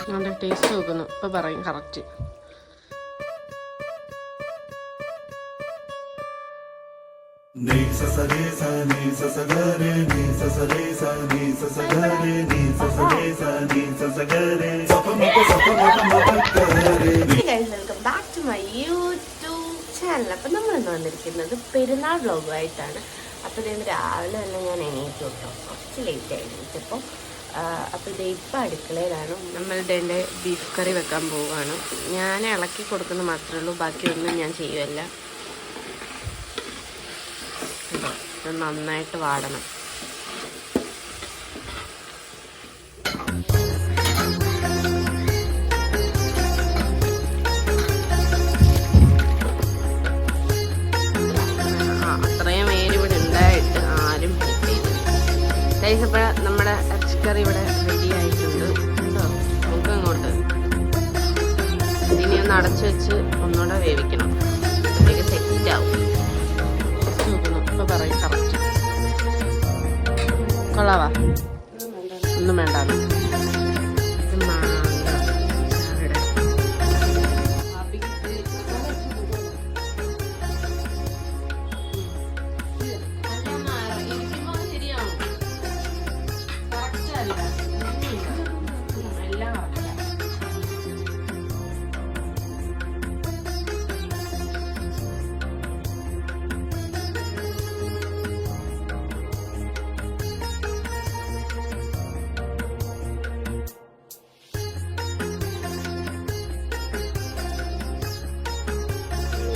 അതിൻ്റെ ടേസ്റ്റ് നോക്കുന്നു. ഇപ്പം പറയും correct. Welcome back to my YouTube channel. അപ്പം നമ്മളിന്ന് വന്നിരിക്കുന്നത് പെരുന്നാൾ വ്ലോഗുമായിട്ടാണ്. അപ്പോൾ ഇതിന് രാവിലെ തന്നെ ഞാൻ എണീറ്റ് കേട്ടോ, കുറച്ച് ലേറ്റ് ആയി എണീറ്റപ്പോൾ. അപ്പോൾ ഇത് ഇപ്പം അടുക്കളയിലാണ്. നമ്മളുടെ എൻ്റെ ബീഫ് കറി വെക്കാൻ പോവുകയാണ്. ഞാൻ ഇളക്കി കൊടുക്കുന്നത് മാത്രമേ ഉള്ളൂ, ബാക്കിയൊന്നും ഞാൻ ചെയ്യുമല്ല. ഇത് നന്നായിട്ട് വാടണം. അത്രയും പേരിവിടെ ഉണ്ടായിട്ട് ആരും ഹെൽപ്പ് ചെയ്തില്ല. ഇപ്പോൾ നമ്മുടെ ഇറച്ചിക്കറി ഇവിടെ റെഡി ആയിട്ടുണ്ട് കേട്ടോ. നമുക്ക് അങ്ങോട്ട് ഇതിനെ ഒന്ന് അടച്ചു വെച്ച് ഒന്നുകൂടെ വേവിക്കണം. അപ്പോഴേക്ക് സെറ്റ് ആവും. ഇപ്പൊ പറയും കറക്റ്റ്. കൊള്ളാവാ? ഒന്നും വേണ്ടാന്ന്.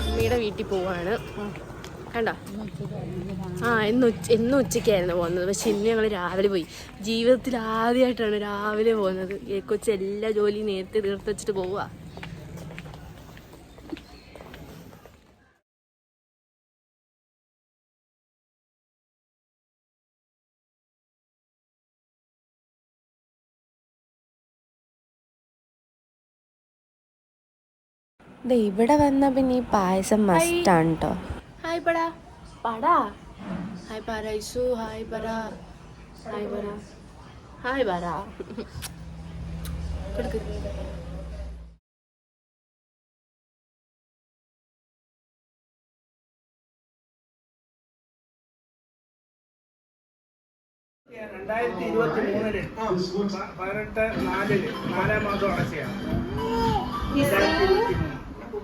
മമ്മിയുടെ വീട്ടിൽ പോവാണ് കണ്ടോ. എന്നും ഉച്ചയ്ക്കായിരുന്നു പോകുന്നത്, പക്ഷെ ഇന്ന് ഞങ്ങൾ രാവിലെ പോയി. ജീവിതത്തിൽ ആദ്യമായിട്ടാണ് രാവിലെ പോകുന്നത്. കൊച്ചു എല്ലാ ജോലിയും നേരത്തെ തീർത്ത് വെച്ചിട്ട് പോവുക. ഇവിടെ വന്ന പിന്നെ ഈ പായസം മസ്റ്റാണ് കേട്ടോ. ഹായ് പടാ പടാ, ഹായ് പാരൈസു, ഹായ് പറ, ഹായ് പറ, ഹായ് പറ. രണ്ടായിരത്തി 23 18/4 4 മാസം അടച്ചയാണ്.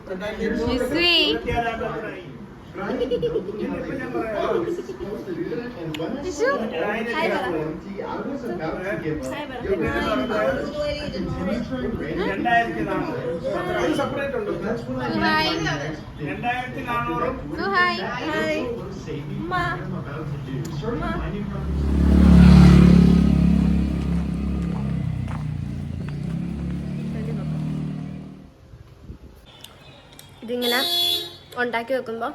2023 ഇതിങ്ങനെ ഉണ്ടാക്കി വെക്കുമ്പോൾ,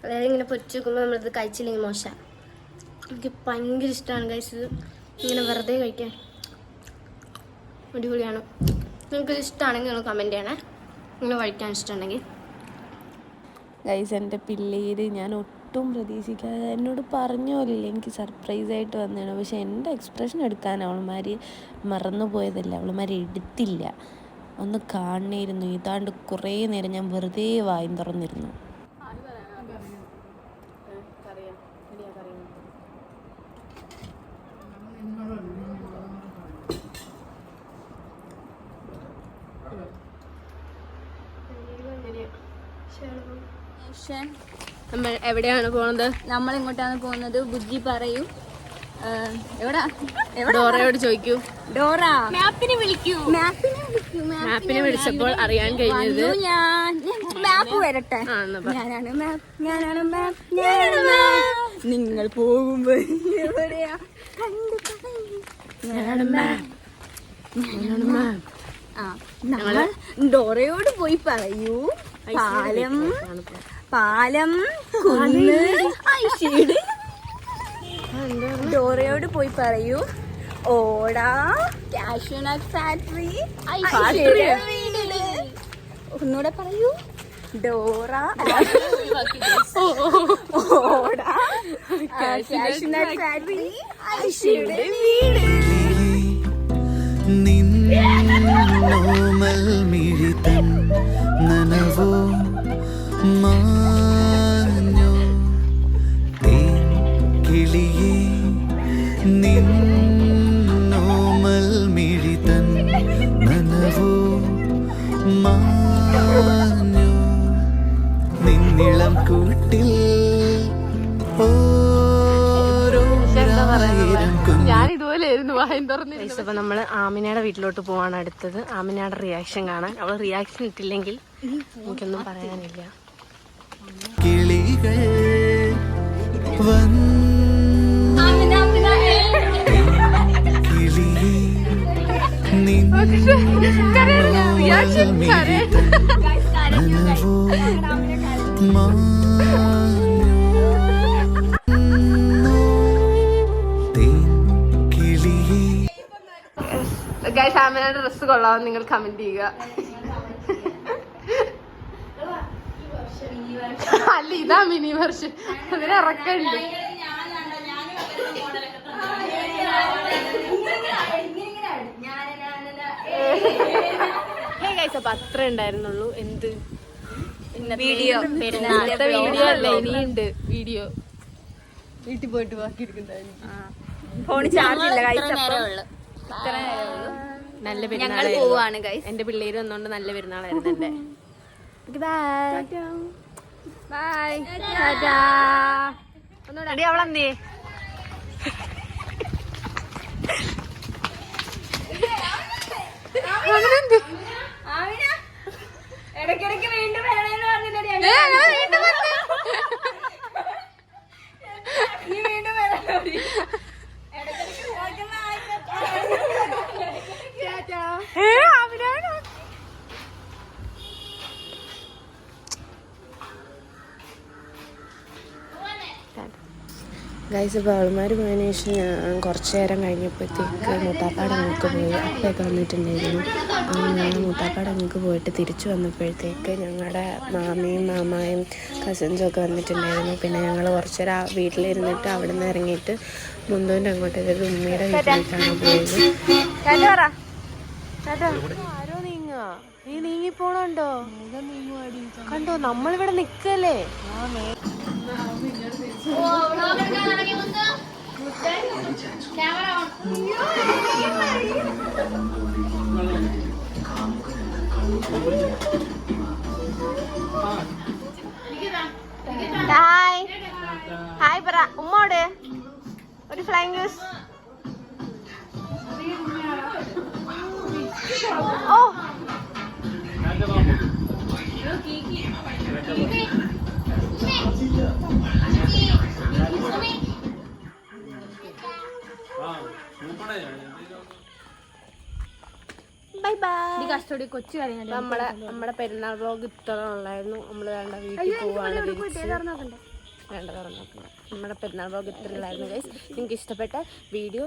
അതായത് ഇങ്ങനെ പൊരിച്ച് വെക്കുമ്പോൾ നമ്മളിത് കഴിച്ചില്ലെങ്കിൽ മോശം. എനിക്ക് ഭയങ്കര ഇഷ്ടമാണ് ഗൈസ് ഇത് ഇങ്ങനെ വെറുതെ കഴിക്കാൻ. അടിപൊളിയാണ്. നിങ്ങൾക്ക് ഇഷ്ടമാണെങ്കിൽ നിങ്ങൾ കമൻറ്റ് ചെയ്യണേ, നിങ്ങൾ കഴിക്കാൻ ഇഷ്ടമുണ്ടെങ്കിൽ. ഗൈസ് എൻ്റെ പിള്ളേര് ഞാൻ ഒട്ടും പ്രതീക്ഷിക്കാതെ എന്നോട് പറഞ്ഞോലില്ല, എനിക്ക് സർപ്രൈസായിട്ട് വന്നതാണ്. പക്ഷെ എൻ്റെ എക്സ്പ്രഷൻ എടുക്കാൻ അവൾമാർ മറന്നു പോയതല്ല, അവൾമാർ എടുത്തില്ല. ഒന്ന് കാണണമായിരുന്നു. ഇതാണ്ട് കുറേ നേരം ഞാൻ വെറുതെ വായും തുറന്നിരുന്നു. നമ്മൾ എവിടെയാണ് പോകുന്നത്? നമ്മൾ ഇങ്ങോട്ടാണ് പോകുന്നത്. ബുജ്ജി പറയൂ, ഡോറയോട് ചോദിക്കൂ. ഡോറ മാപ്പിനെ വിളിക്കൂ. മാപ്പിനെ വിളിച്ചപ്പോൾ അറിയാൻ കഴിഞ്ഞത് മാപ്പ് വരട്ടെ. ഞാനാണ് മാപ്പ്. നിങ്ങൾ പോകുമ്പോ എവിടെയാ നമ്മൾ ഡോറയോട് പോയി പറയൂ. പാലം കുന്ന് ഐഷേഡ്. ഡോറയോട് പോയി പറയൂ. ഓടാ കാഷ്യൂനട്ട് ഫാക്ടറി. ഒന്നുകൂടെ പറയൂ. ഡോറ ഓടാ കാഷ്യൂനട്ട് ഫാക്ടറി ഐഷയുടെ വീട്. നോമൽ മിഴിതൻ നനവോ മാഞ്ഞോ തേൻ കിളിയേ നിൻ നോമൽ മിഴിതൻ നനവോ മാഞ്ഞോ നിന്നിളം കൂട്ടിൽ ഞാൻ ഇതുപോലെ ആയിരുന്നു വായം തുറന്ന്. അപ്പൊ നമ്മള് ആമിനയുടെ വീട്ടിലോട്ട് പോവാണ് അടുത്തത്. ആമിനയുടെ റിയാക്ഷൻ കാണാൻ. അവള് റിയാക്ഷൻ ഇട്ടില്ലെങ്കിൽ എനിക്കൊന്നും പറയാനില്ല. കിളികൾ ഗൈസ്, ആമിനയുടെ ഡ്രസ്സ് കൊള്ളാമെന്ന് നിങ്ങൾ കമന്റ് ചെയ്യുക. അല്ല, ഇതാ മിനി വെർഷൻ. അതിന് ഇറക്കണ്ട്. അപ്പൊ അത്ര ഉണ്ടായിരുന്നുള്ളൂ. എന്ത് വീഡിയോ ഇന്നത്തെ വീഡിയോ അല്ല, ഇനിയുണ്ട് വീഡിയോ. വീട്ടിൽ പോയിട്ട് ബാക്കി എടുക്കണ്ടായിരുന്നു. ഫോൺ ചാർജ് ഇല്ല ഗൈസ്. നല്ല ഞങ്ങൾ പോവാണ് ഗൈസ്. എന്റെ പിള്ളേര് വന്നോണ്ട് നല്ല പെരുന്നാളായിരുന്നു എന്റെ. ബൈ. ഒന്നുകൂടെ അവളെന്തേ ഇടയ്ക്കിടയ്ക്ക് വീണ്ടും വേണേന്ന് പറഞ്ഞില്ലേ? നീ വീണ്ടും വരാൻ ഗൈസ്, ഇപ്പോൾ അവൾമാർ പോയതിനു ശേഷം ഞാൻ കുറച്ച് നേരം കഴിഞ്ഞപ്പോഴത്തേക്ക് മുട്ടാപ്പാട് അങ്ങോട്ട് പോയി. അപ്പയൊക്കെ വന്നിട്ടുണ്ടായിരുന്നു. ഞങ്ങൾ മുട്ടാപ്പാട് അങ്ങോട്ട് പോയിട്ട് തിരിച്ചു വന്നപ്പോഴത്തേക്ക് ഞങ്ങളുടെ മാമിയും മാമായും കസിൻസും ഒക്കെ വന്നിട്ടുണ്ടായിരുന്നു. പിന്നെ ഞങ്ങൾ കുറച്ച് നേരം വീട്ടിലിരുന്നിട്ട് അവിടെ നിന്ന് ഇറങ്ങിയിട്ട് മുന്തോൻ്റെ അങ്ങോട്ടേക്ക് ഉമ്മയുടെ വീട്ടിലേക്കാണ് പോയത്. ആരോ നീങ്ങുക, നീ നീങ്ങിപ്പോണുണ്ടോ? കണ്ടോ, നമ്മളിവിടെ നിൽക്കല്ലേ. ഹായ് ഹായ് പറ ഉമ്മോട് ഒരു ഫ്ലൈങ് ന്യൂസ്. ഓ ബൈ ബൈ. കസ്റ്റഡി കൊച്ചു കളിയാണ്. നമ്മുടെ പെരുന്നാൾ വ്ലോഗ് ഇത്ര ഉള്ളായിരുന്നു. നമ്മൾ വേണ്ട വീട്ടിൽ പോവാണ്. വേണ്ട തുറന്നോക്കണം. നമ്മുടെ പെരുന്നാൾ വ്ലോഗ് ഇത്ര ഉള്ളായിരുന്നു ഗൈസ്. നിങ്ങൾക്ക് ഇഷ്ടപ്പെട്ട വീഡിയോ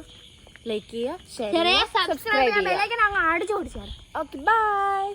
ലൈക്ക് ചെയ്യുക, ഷെയർ ചെയ്യുക, സബ്സ്ക്രൈബ് ചെയ്യുക. അടിച്ചു ഓടിച്ചാൽ ഓക്കെ ബൈ.